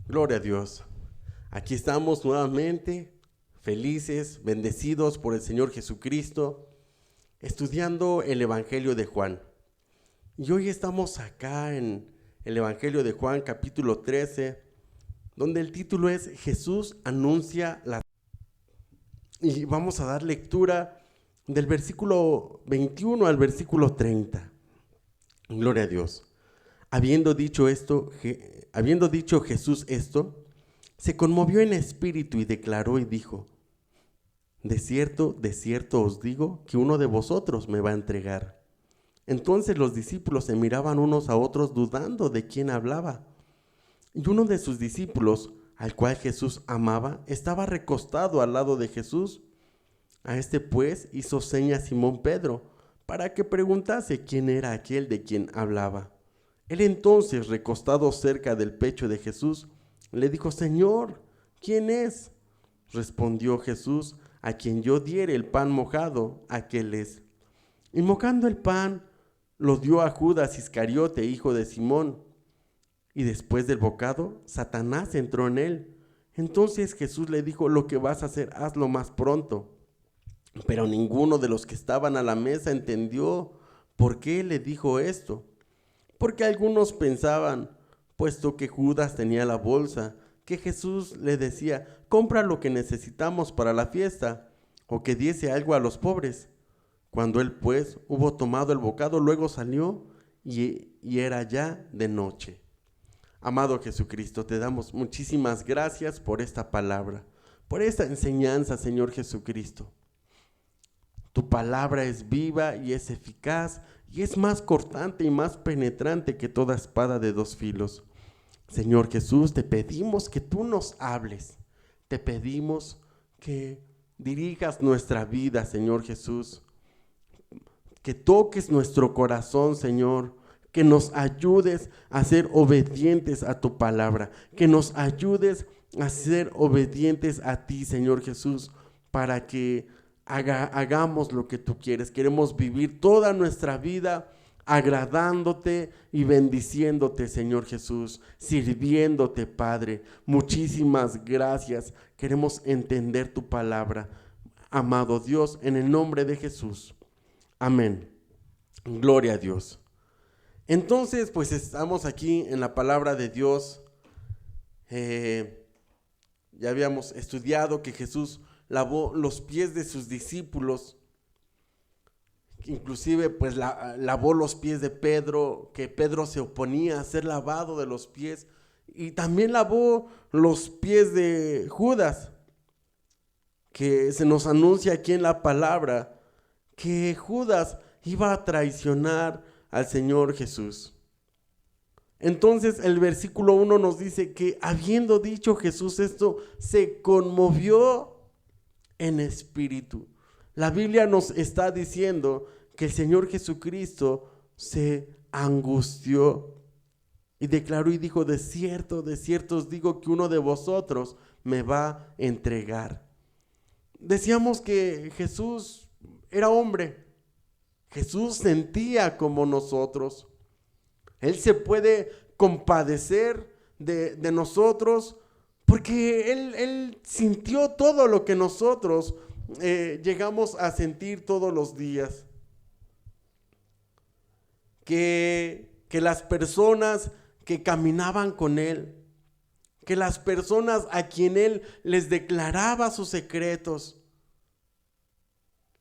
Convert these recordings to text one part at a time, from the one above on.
Gloria a Dios. Aquí estamos nuevamente, felices, bendecidos por el Señor Jesucristo, estudiando el Evangelio de Juan. Y hoy estamos acá en el Evangelio de Juan, capítulo 13, donde el título es Jesús anuncia la... Y vamos a dar lectura del versículo 21 al versículo 30. Gloria a Dios. Habiendo dicho Jesús esto, se conmovió en espíritu y declaró y dijo: de cierto os digo que uno de vosotros me va a entregar. Entonces los discípulos se miraban unos a otros dudando de quién hablaba. Y uno de sus discípulos, al cual Jesús amaba, estaba recostado al lado de Jesús. A este pues hizo seña a Simón Pedro para que preguntase quién era aquel de quien hablaba. Él entonces, recostado cerca del pecho de Jesús, le dijo: Señor, ¿quién es? Respondió Jesús: a quien yo diere el pan mojado, aquel es. Y mojando el pan, lo dio a Judas Iscariote, hijo de Simón. Y después del bocado, Satanás entró en él. Entonces Jesús le dijo: lo que vas a hacer, hazlo más pronto. Pero ninguno de los que estaban a la mesa entendió por qué le dijo esto. Porque algunos pensaban, puesto que Judas tenía la bolsa, que Jesús le decía: compra lo que necesitamos para la fiesta, o que diese algo a los pobres. Cuando él pues hubo tomado el bocado, luego salió y era ya de noche. Amado Jesucristo, te damos muchísimas gracias por esta palabra, por esta enseñanza, Señor Jesucristo. Tu palabra es viva y es eficaz y es más cortante y más penetrante que toda espada de dos filos. Señor Jesús, te pedimos que tú nos hables. Te pedimos que dirijas nuestra vida, Señor Jesús. Que toques nuestro corazón, Señor. Que nos ayudes a ser obedientes a tu palabra. Que nos ayudes a ser obedientes a ti, Señor Jesús, para que hagamos lo que tú quieres. Queremos vivir toda nuestra vida agradándote y bendiciéndote, Señor Jesús, sirviéndote, Padre. Muchísimas gracias. Queremos entender tu palabra, amado Dios, en el nombre de Jesús. Amén. Gloria a Dios. Entonces, pues estamos aquí en la palabra de Dios. Ya habíamos estudiado que Jesús lavó los pies de sus discípulos, inclusive pues lavó los pies de Pedro, que Pedro se oponía a ser lavado de los pies, y también lavó los pies de Judas, que se nos anuncia aquí en la palabra, que Judas iba a traicionar al Señor Jesús. Entonces el versículo 1 nos dice que habiendo dicho Jesús esto, se conmovió en espíritu. La Biblia nos está diciendo que el Señor Jesucristo se angustió y declaró y dijo: de cierto os digo que uno de vosotros me va a entregar. Decíamos que Jesús era hombre. Jesús sentía como nosotros. Él se puede compadecer de nosotros porque Él sintió todo lo que nosotros llegamos a sentir todos los días. Que las personas que caminaban con Él, que las personas a quien Él les declaraba sus secretos,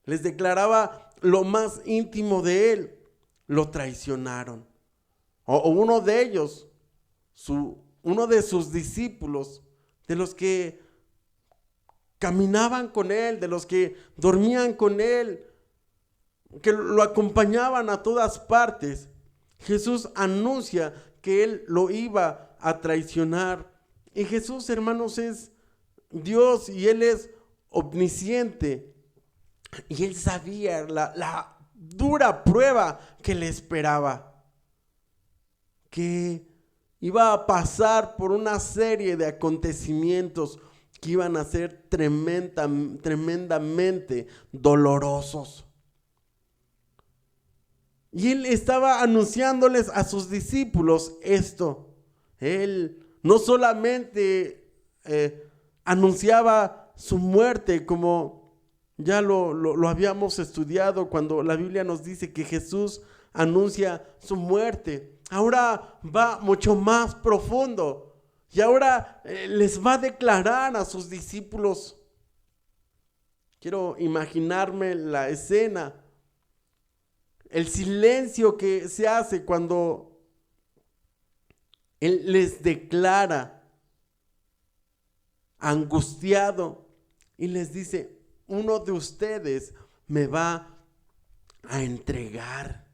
les declaraba lo más íntimo de Él, lo traicionaron. O uno de ellos, uno de sus discípulos, de los que caminaban con Él, de los que dormían con Él, que lo acompañaban a todas partes, Jesús anuncia que Él lo iba a traicionar. Y Jesús, hermanos, es Dios y Él es omnisciente. Y Él sabía la dura prueba que le esperaba, que iba a pasar por una serie de acontecimientos que iban a ser tremendamente dolorosos. Y Él estaba anunciándoles a sus discípulos esto. Él No solamente anunciaba su muerte, como ya lo habíamos estudiado cuando la Biblia nos dice que Jesús anuncia su muerte. Ahora va mucho más profundo y ahora les va a declarar a sus discípulos. Quiero imaginarme la escena, el silencio que se hace cuando Él les declara, angustiado, y les dice: uno de ustedes me va a entregar.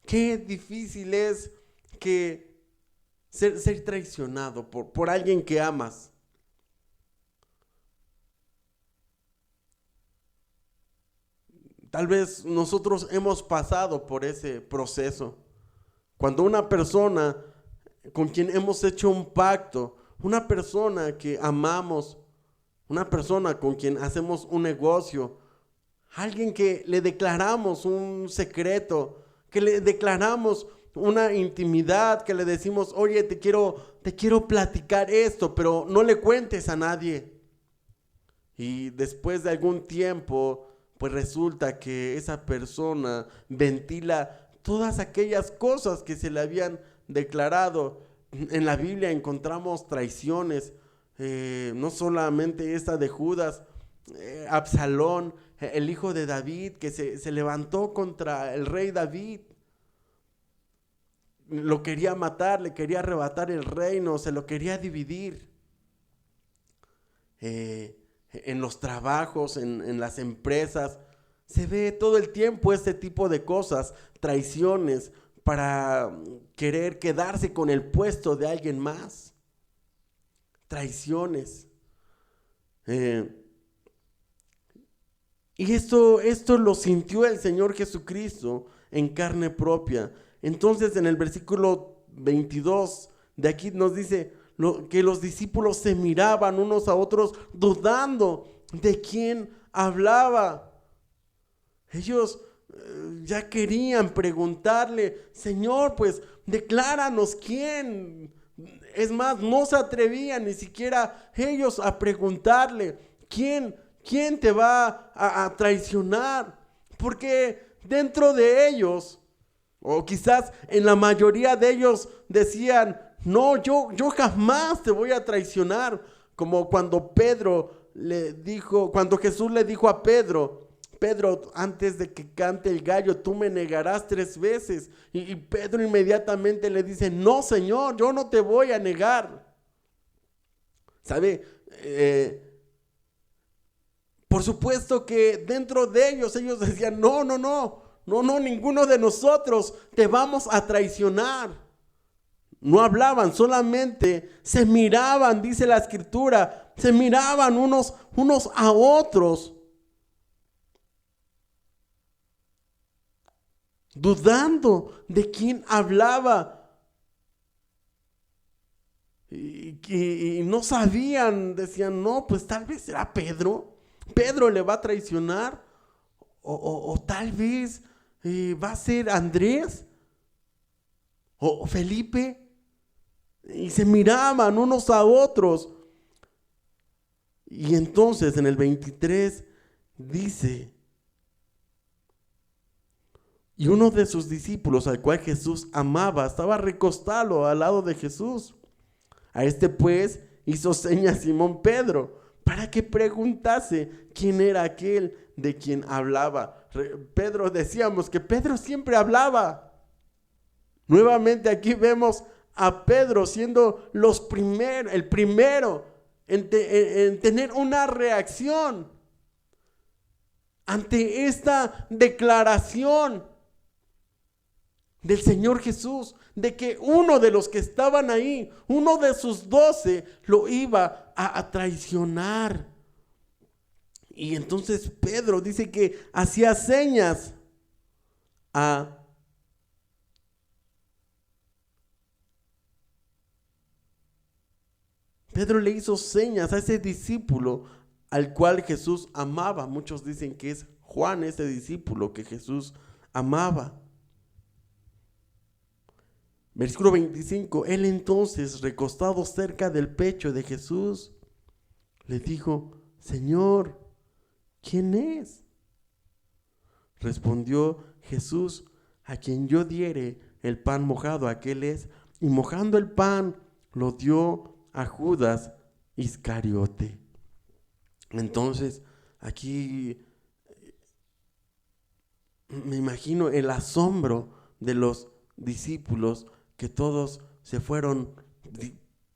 Qué difícil es que ser traicionado por alguien que amas. Tal vez nosotros hemos pasado por ese proceso. Cuando una persona con quien hemos hecho un pacto, una persona que amamos, una persona con quien hacemos un negocio, alguien que le declaramos un secreto, que le declaramos una intimidad, que le decimos: oye, te quiero platicar esto, pero no le cuentes a nadie. Y después de algún tiempo, pues resulta que esa persona ventila todas aquellas cosas que se le habían declarado. En la Biblia encontramos traiciones, no solamente esta de Judas, Absalón, el hijo de David, que se levantó contra el rey David. Lo quería matar, le quería arrebatar el reino, se lo quería dividir. En los trabajos, en las empresas, se ve todo el tiempo este tipo de cosas, traiciones para querer quedarse con el puesto de alguien más. Traiciones. Y esto lo sintió el Señor Jesucristo en carne propia. Entonces en el versículo 22 de aquí nos dice que los discípulos se miraban unos a otros dudando de quién hablaba. Ellos ya querían preguntarle: Señor, pues decláranos quién. Es más, no se atrevían ni siquiera ellos a preguntarle: ¿Quién te va a traicionar? Porque dentro de ellos, o quizás en la mayoría de ellos, decían: no, yo jamás te voy a traicionar. Como cuando cuando Jesús le dijo a Pedro: Pedro, antes de que cante el gallo, tú me negarás 3 veces. Y Pedro inmediatamente le dice: no, Señor, yo no te voy a negar. ¿Sabe? Por supuesto que dentro de ellos decían: no, ninguno de nosotros te vamos a traicionar. No hablaban, solamente se miraban, dice la escritura, se miraban unos a otros, dudando de quién hablaba. Y no sabían, decían: no, pues tal vez será Pedro. Pedro le va a traicionar. O tal vez va a ser Andrés o Felipe. Y se miraban unos a otros. Y entonces en el 23 dice: y uno de sus discípulos, al cual Jesús amaba, estaba recostado al lado de Jesús. A este pues hizo señas Simón Pedro para que preguntase quién era aquel de quien hablaba. Pedro, decíamos que Pedro siempre hablaba. Nuevamente aquí vemos a Pedro siendo el primero en tener una reacción ante esta declaración del Señor Jesús, de que uno de los que estaban ahí, uno de sus 12, lo iba a traicionar. Y entonces Pedro dice que hacía señas a Pedro le hizo señas a ese discípulo al cual Jesús amaba. Muchos dicen que es Juan, ese discípulo que Jesús amaba. Versículo 25, él entonces, recostado cerca del pecho de Jesús, le dijo, Señor, ¿quién es? Respondió Jesús, a quien yo diere el pan mojado, aquel es, y mojando el pan, lo dio a Judas Iscariote. Entonces, aquí me imagino el asombro de los discípulos, que todos se fueron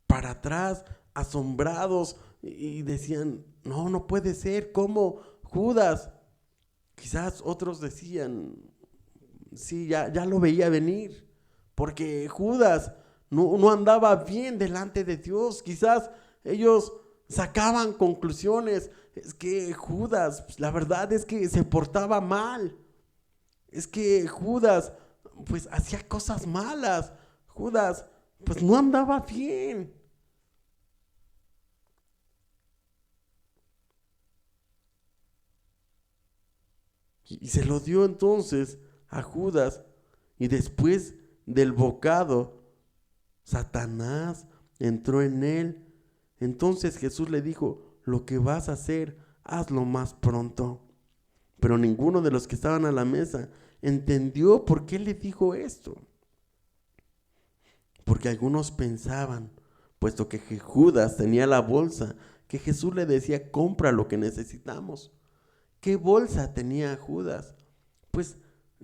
para atrás, asombrados, y decían, no puede ser, ¿cómo Judas? Quizás otros decían, sí, ya lo veía venir, porque Judas no andaba bien delante de Dios. Quizás ellos sacaban conclusiones, es que Judas, pues, la verdad es que se portaba mal, es que Judas pues hacía cosas malas, Judas pues no andaba bien. Y se lo dio entonces a Judas, y después del bocado, Satanás entró en él. Entonces Jesús le dijo, lo que vas a hacer, hazlo más pronto. Pero ninguno de los que estaban a la mesa entendió por qué le dijo esto. Porque algunos pensaban, puesto que Judas tenía la bolsa, que Jesús le decía, compra lo que necesitamos. ¿Qué bolsa tenía Judas? Pues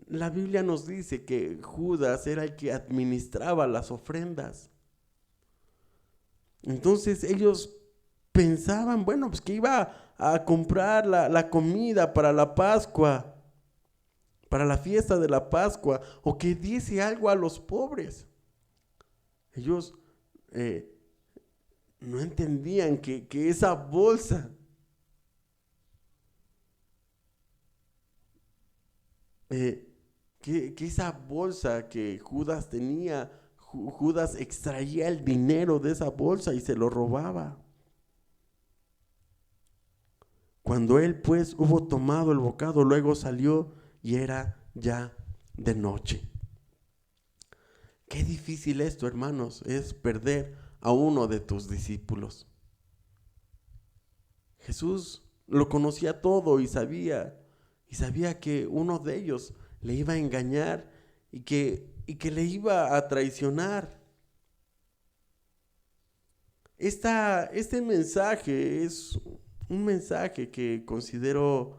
la Biblia nos dice que Judas era el que administraba las ofrendas. Entonces ellos pensaban, bueno, pues que iba a comprar la comida para la Pascua, para la fiesta de la Pascua, o que diese algo a los pobres. Ellos no entendían que esa bolsa que esa bolsa que Judas tenía, Judas extraía el dinero de esa bolsa y se lo robaba. Cuando él pues hubo tomado el bocado, luego salió y era ya de noche. Qué difícil esto, hermanos, es perder a uno de tus discípulos. Jesús lo conocía todo y sabía que uno de ellos le iba a engañar y que le iba a traicionar. Este mensaje es un mensaje que considero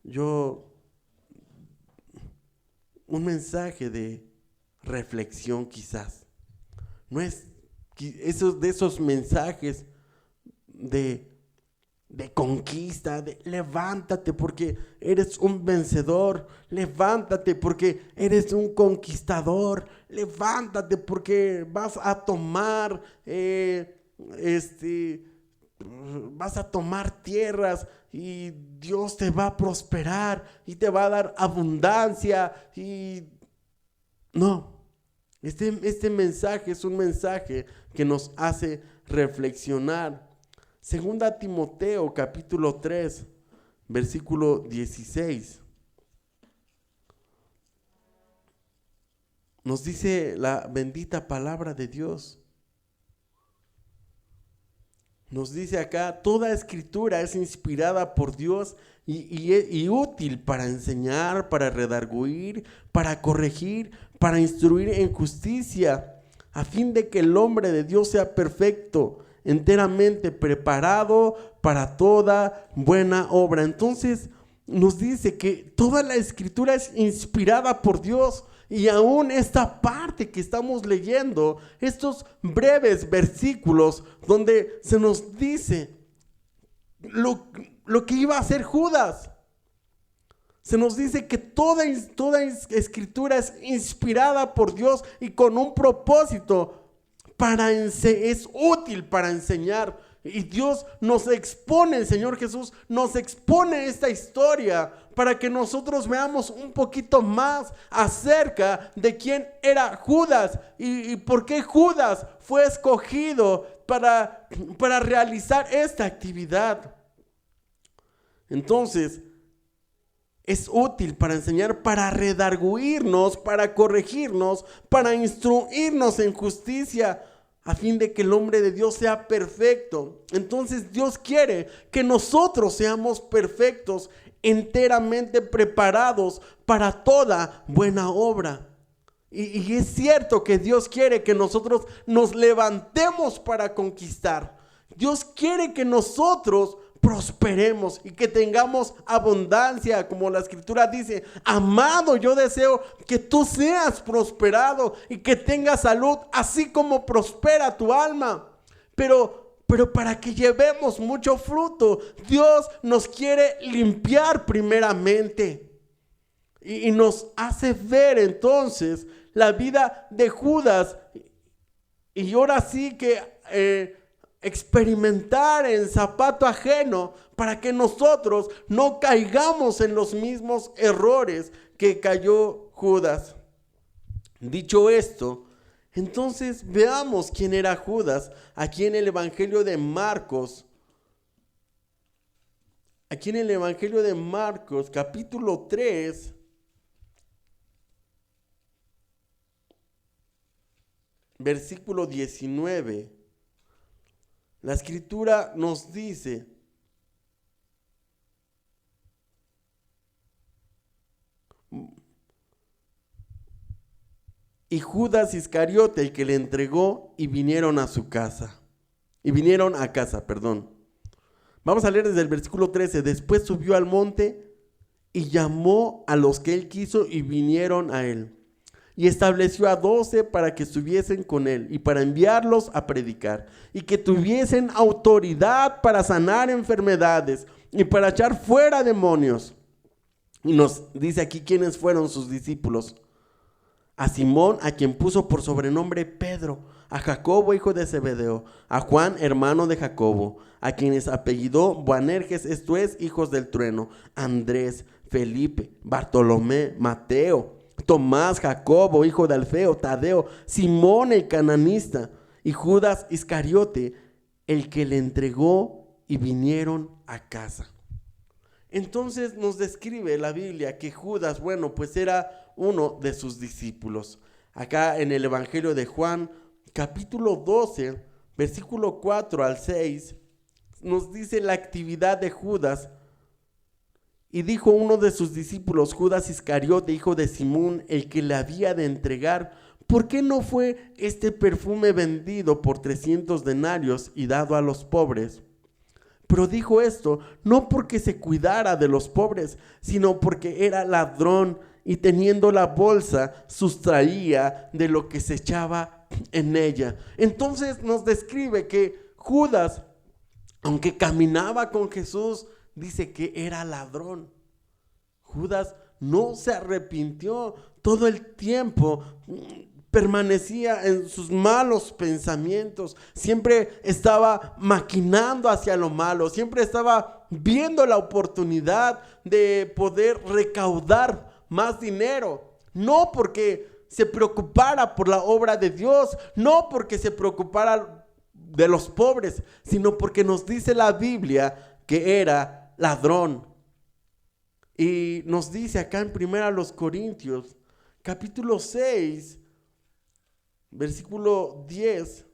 yo un mensaje de reflexión, quizás. No es esos mensajes de conquista, de levántate porque eres un vencedor, levántate porque eres un conquistador, levántate porque vas a tomar vas a tomar tierras y Dios te va a prosperar y te va a dar abundancia. Y no, este mensaje es un mensaje que nos hace reflexionar. Segunda Timoteo capítulo 3, versículo 16. Nos dice la bendita palabra de Dios. Nos dice acá, toda escritura es inspirada por Dios y útil para enseñar, para redarguir, para corregir, para instruir en justicia, a fin de que el hombre de Dios sea perfecto, enteramente preparado para toda buena obra. Entonces nos dice que toda la escritura es inspirada por Dios. Y aún esta parte que estamos leyendo, estos breves versículos donde se nos dice lo que iba a hacer Judas. Se nos dice que toda escritura es inspirada por Dios y con un propósito, es útil para enseñar. Y Dios nos expone, el Señor Jesús nos expone esta historia para que nosotros veamos un poquito más acerca de quién era Judas y por qué Judas fue escogido para realizar esta actividad. Entonces, Es útil para enseñar, para redarguirnos, para corregirnos, para instruirnos en justicia, a fin de que el hombre de Dios sea perfecto. Entonces Dios quiere que nosotros seamos perfectos, enteramente preparados para toda buena obra. Y es cierto que Dios quiere que nosotros nos levantemos para conquistar. Dios quiere que nosotros prosperemos y que tengamos abundancia, como la escritura dice: amado, yo deseo que tú seas prosperado y que tengas salud, así como prospera tu alma. Pero para que llevemos mucho fruto, Dios nos quiere limpiar primeramente. Y nos hace ver entonces la vida de Judas. Y ahora sí que experimentar en zapato ajeno, para que nosotros no caigamos en los mismos errores que cayó Judas. Dicho esto, entonces veamos quién era Judas. Aquí en el Evangelio de Marcos, capítulo 3, versículo 19. La escritura nos dice: y Judas Iscariote, el que le entregó, y vinieron a casa. Vamos a leer desde el versículo 13. Después subió al monte y llamó a los que él quiso y vinieron a él. Y estableció a 12 para que estuviesen con él y para enviarlos a predicar, y que tuviesen autoridad para sanar enfermedades y para echar fuera demonios. Y nos dice aquí quiénes fueron sus discípulos: a Simón, a quien puso por sobrenombre Pedro; a Jacobo, hijo de Zebedeo; a Juan, hermano de Jacobo; a quienes apellidó Boanerges, esto es, hijos del trueno; Andrés, Felipe, Bartolomé, Mateo, Tomás, Jacobo, hijo de Alfeo, Tadeo, Simón el cananista, y Judas Iscariote, el que le entregó, y vinieron a casa. Entonces nos describe la Biblia que Judas, pues era uno de sus discípulos. Acá en el Evangelio de Juan, capítulo 12, versículo 4 al 6, nos dice la actividad de Judas. Y dijo uno de sus discípulos, Judas Iscariote, hijo de Simón, el que le había de entregar: ¿por qué no fue este perfume vendido por 300 denarios y dado a los pobres? Pero dijo esto no porque se cuidara de los pobres, sino porque era ladrón, y teniendo la bolsa sustraía de lo que se echaba en ella. Entonces nos describe que Judas, aunque caminaba con Jesús, dice que era ladrón. Judas no se arrepintió, todo el tiempo permanecía en sus malos pensamientos, siempre estaba maquinando hacia lo malo, siempre estaba viendo la oportunidad de poder recaudar más dinero, no porque se preocupara por la obra de Dios, no porque se preocupara de los pobres, sino porque nos dice la Biblia que era ladrón. Y nos dice acá en 1 Corintios, capítulo 6, versículo 10.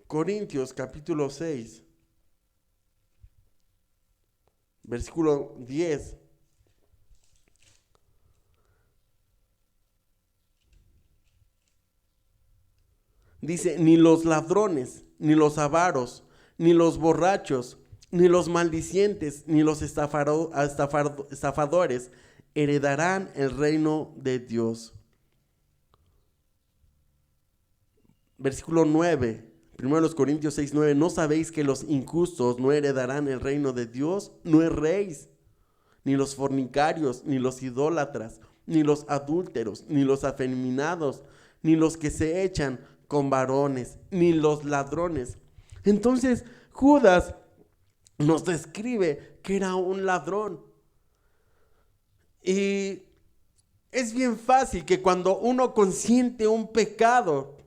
Corintios, capítulo 6, versículo 10. Dice: ni los ladrones, ni los avaros, ni los borrachos, ni los maldicientes, ni los estafadores heredarán el reino de Dios. Versículo 9, 1 Corintios 6, 9. ¿No sabéis que los injustos no heredarán el reino de Dios? No erréis, ni los fornicarios, ni los idólatras, ni los adúlteros, ni los afeminados, ni los que se echan con varones, ni los ladrones. Entonces Judas nos describe que era un ladrón. Y es bien fácil que cuando uno consiente un pecado,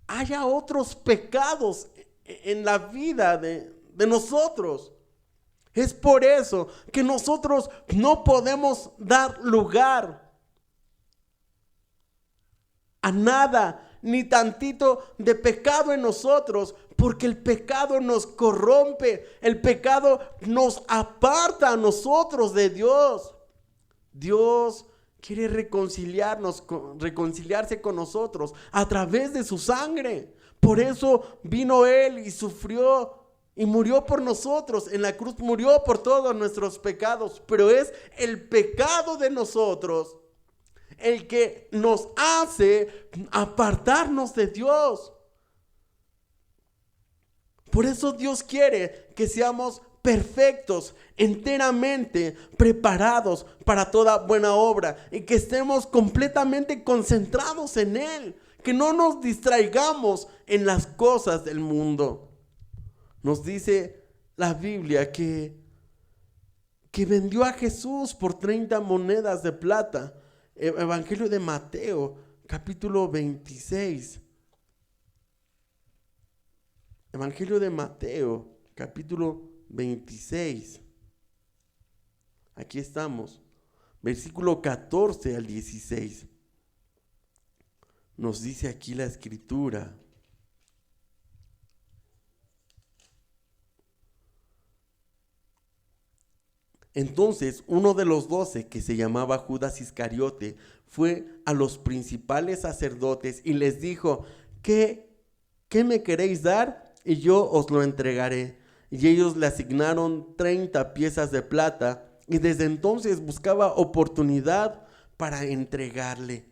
haya otros pecados en la vida de nosotros. Es por eso que nosotros no podemos dar lugar a nada, ni tantito de pecado en nosotros, porque el pecado nos corrompe, el pecado nos aparta a nosotros de Dios. Dios quiere reconciliarse con nosotros a través de su sangre. Por eso vino Él y sufrió y murió por nosotros. En la cruz murió por todos nuestros pecados, pero es el pecado de nosotros el que nos hace apartarnos de Dios. Por eso Dios quiere que seamos perfectos, enteramente preparados para toda buena obra y que estemos completamente concentrados en Él, que no nos distraigamos en las cosas del mundo. Nos dice la Biblia que vendió a Jesús por 30 monedas de plata. Evangelio de Mateo, capítulo 26. Evangelio de Mateo, capítulo 26. Aquí estamos. Versículo 14 al 16. Nos dice aquí la Escritura. Entonces uno de los 12, que se llamaba Judas Iscariote, fue a los principales sacerdotes y les dijo: ¿Qué me queréis dar? Y yo os lo entregaré. Y ellos le asignaron 30 piezas de plata, y desde entonces buscaba oportunidad para entregarle.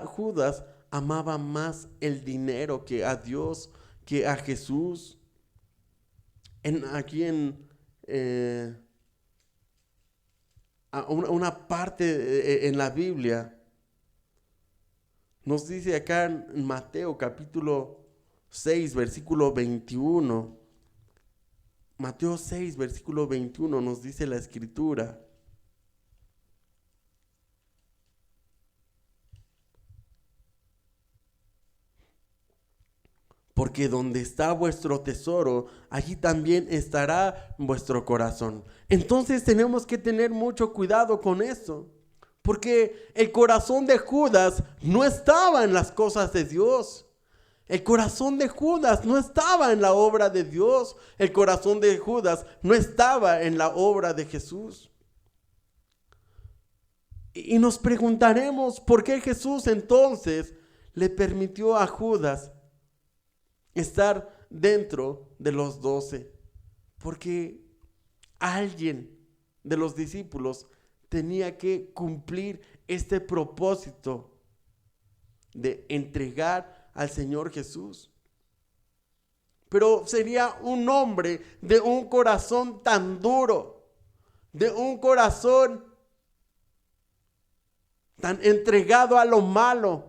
Judas amaba más el dinero que a Dios, que a Jesús. Aquí en una parte en la Biblia nos dice acá en Mateo capítulo 6 versículo 21. Mateo 6 versículo 21 nos dice la Escritura: porque donde está vuestro tesoro, allí también estará vuestro corazón. Entonces tenemos que tener mucho cuidado con eso, porque el corazón de Judas no estaba en las cosas de Dios. El corazón de Judas no estaba en la obra de Dios. El corazón de Judas no estaba en la obra de Jesús. Y nos preguntaremos por qué Jesús entonces le permitió a Judas estar dentro de los 12, porque alguien de los discípulos tenía que cumplir este propósito de entregar al Señor Jesús. Pero sería un hombre de un corazón tan duro, de un corazón tan entregado a lo malo,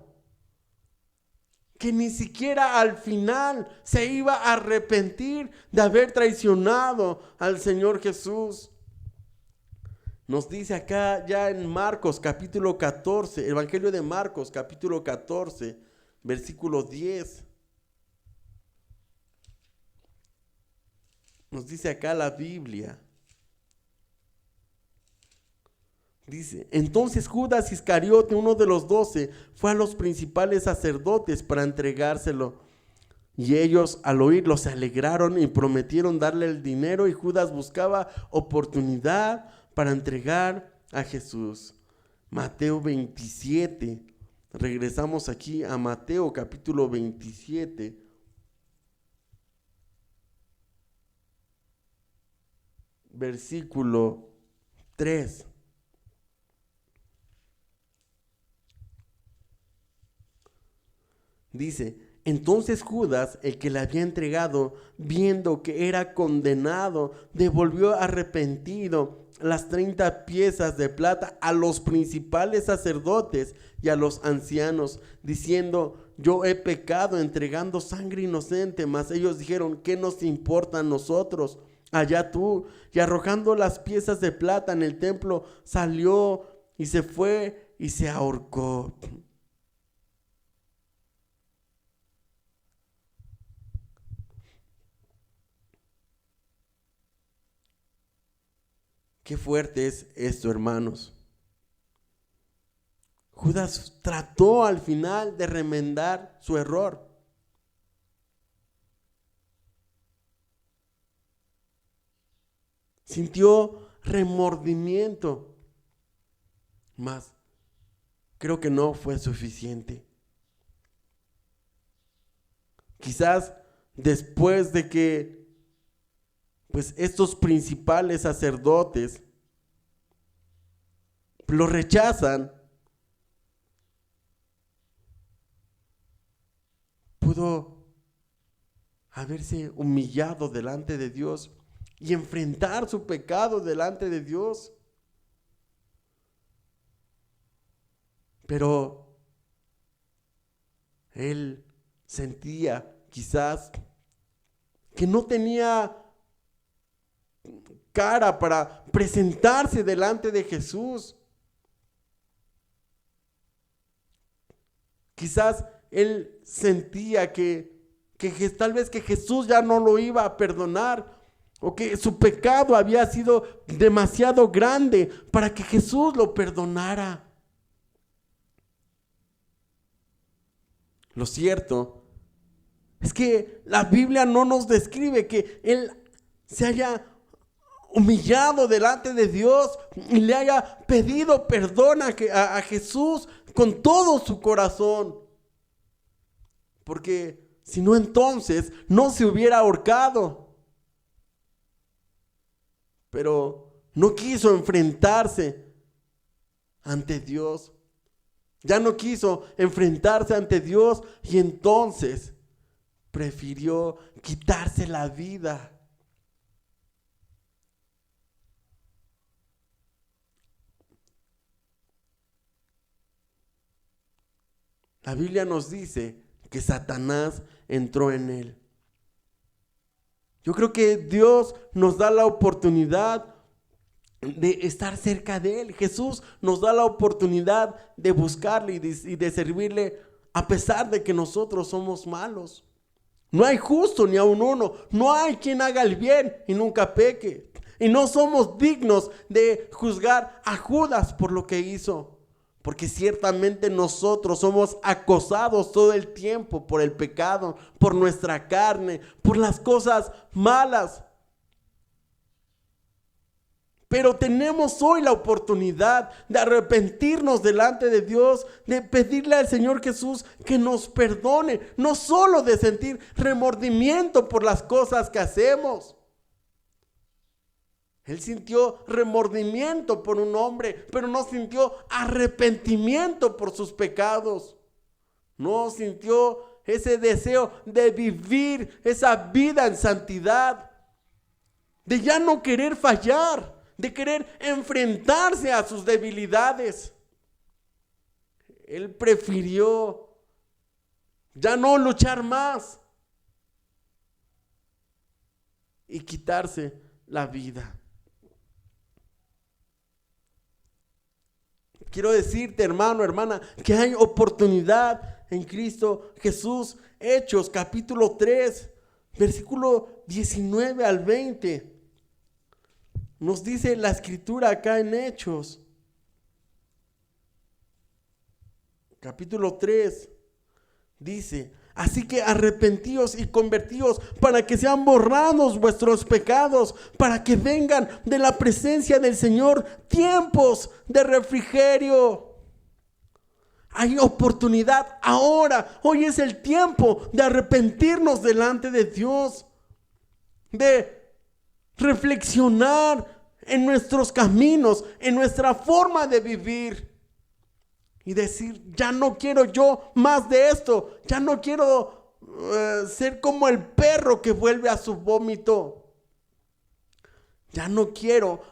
que ni siquiera al final se iba a arrepentir de haber traicionado al Señor Jesús. Nos dice acá ya en Marcos capítulo 14, Evangelio de Marcos capítulo 14, versículo 10. Nos dice acá la Biblia. Dice: entonces Judas Iscariote, uno de los 12, fue a los principales sacerdotes para entregárselo. Y ellos al oírlo se alegraron y prometieron darle el dinero, y Judas buscaba oportunidad para entregar a Jesús. Mateo 27. Regresamos aquí a Mateo capítulo 27. Versículo 3. Dice: entonces Judas, el que le había entregado, viendo que era condenado, devolvió arrepentido las 30 piezas de plata a los principales sacerdotes y a los ancianos, diciendo: yo he pecado entregando sangre inocente. Mas ellos dijeron: ¿qué nos importa a nosotros? Allá tú. Y arrojando las piezas de plata en el templo, salió y se fue y se ahorcó. Qué fuerte es esto, hermanos. Judas trató al final de remendar su error. Sintió remordimiento, mas creo que no fue suficiente. Quizás después de que pues estos principales sacerdotes lo rechazan, pudo haberse humillado delante de Dios y enfrentar su pecado delante de Dios. Pero él sentía quizás que no tenía cara para presentarse delante de Jesús. Quizás él sentía que tal vez que Jesús ya no lo iba a perdonar, o que su pecado había sido demasiado grande para que Jesús lo perdonara. Lo cierto es que la Biblia no nos describe que él se haya humillado delante de Dios y le haya pedido perdón a Jesús con todo su corazón. Porque si no, entonces no se hubiera ahorcado. Pero no quiso enfrentarse ante Dios. Ya no quiso enfrentarse ante Dios y entonces prefirió quitarse la vida. La Biblia nos dice que Satanás entró en él. Yo creo que Dios nos da la oportunidad de estar cerca de Él. Jesús nos da la oportunidad de buscarle y de servirle a pesar de que nosotros somos malos. No hay justo ni aun uno. No hay quien haga el bien y nunca peque. Y no somos dignos de juzgar a Judas por lo que hizo. Porque ciertamente nosotros somos acosados todo el tiempo por el pecado, por nuestra carne, por las cosas malas. Pero tenemos hoy la oportunidad de arrepentirnos delante de Dios, de pedirle al Señor Jesús que nos perdone, no solo de sentir remordimiento por las cosas que hacemos. Él sintió remordimiento por un hombre, pero no sintió arrepentimiento por sus pecados. No sintió ese deseo de vivir esa vida en santidad, de ya no querer fallar, de querer enfrentarse a sus debilidades. Él prefirió ya no luchar más y quitarse la vida. Quiero decirte, hermano, hermana, que hay oportunidad en Cristo Jesús. Hechos, capítulo 3, versículo 19 al 20. Nos dice la escritura acá en Hechos. Capítulo 3 dice: así que arrepentíos y convertíos para que sean borrados vuestros pecados, para que vengan de la presencia del Señor tiempos de refrigerio. Hay oportunidad ahora. Hoy es el tiempo de arrepentirnos delante de Dios, de reflexionar en nuestros caminos, en nuestra forma de vivir. Y decir: ya no quiero yo más de esto. Ya no quiero ser como el perro que vuelve a su vómito. Ya no quiero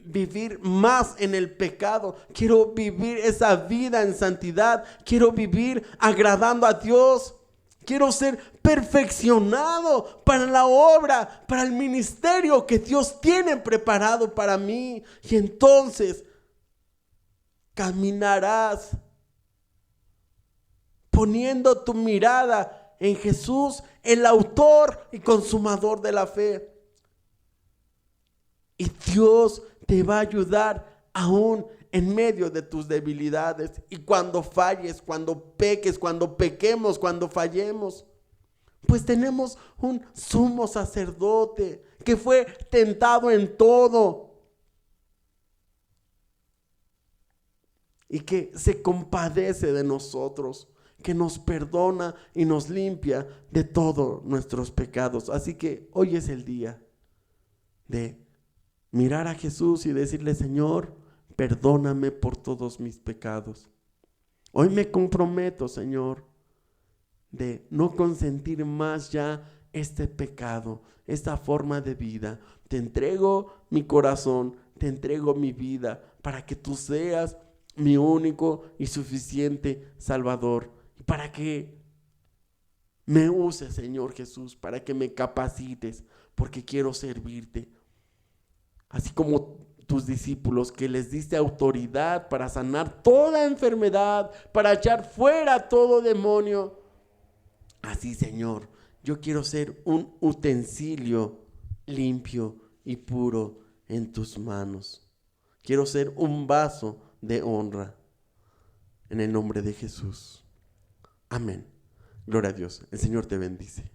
vivir más en el pecado. Quiero vivir esa vida en santidad. Quiero vivir agradando a Dios. Quiero ser perfeccionado para la obra, para el ministerio que Dios tiene preparado para mí. Y entonces caminarás poniendo tu mirada en Jesús, el autor y consumador de la fe. Y Dios te va a ayudar aún en medio de tus debilidades. Y cuando falles, cuando peques, cuando pequemos, cuando fallemos, pues tenemos un sumo sacerdote que fue tentado en todo y que se compadece de nosotros, que nos perdona y nos limpia de todos nuestros pecados. Así que hoy es el día de mirar a Jesús y decirle: Señor, perdóname por todos mis pecados. Hoy me comprometo, Señor, de no consentir más ya este pecado, esta forma de vida. Te entrego mi corazón, te entrego mi vida, para que tú seas mi único y suficiente Salvador. Y para que me uses, Señor Jesús, para que me capacites, porque quiero servirte. Así como tus discípulos, que les diste autoridad para sanar toda enfermedad, para echar fuera todo demonio. Así, Señor, yo quiero ser un utensilio limpio y puro en tus manos. Quiero ser un vaso de honra. En el nombre de Jesús. Amén. Gloria a Dios. El Señor te bendice.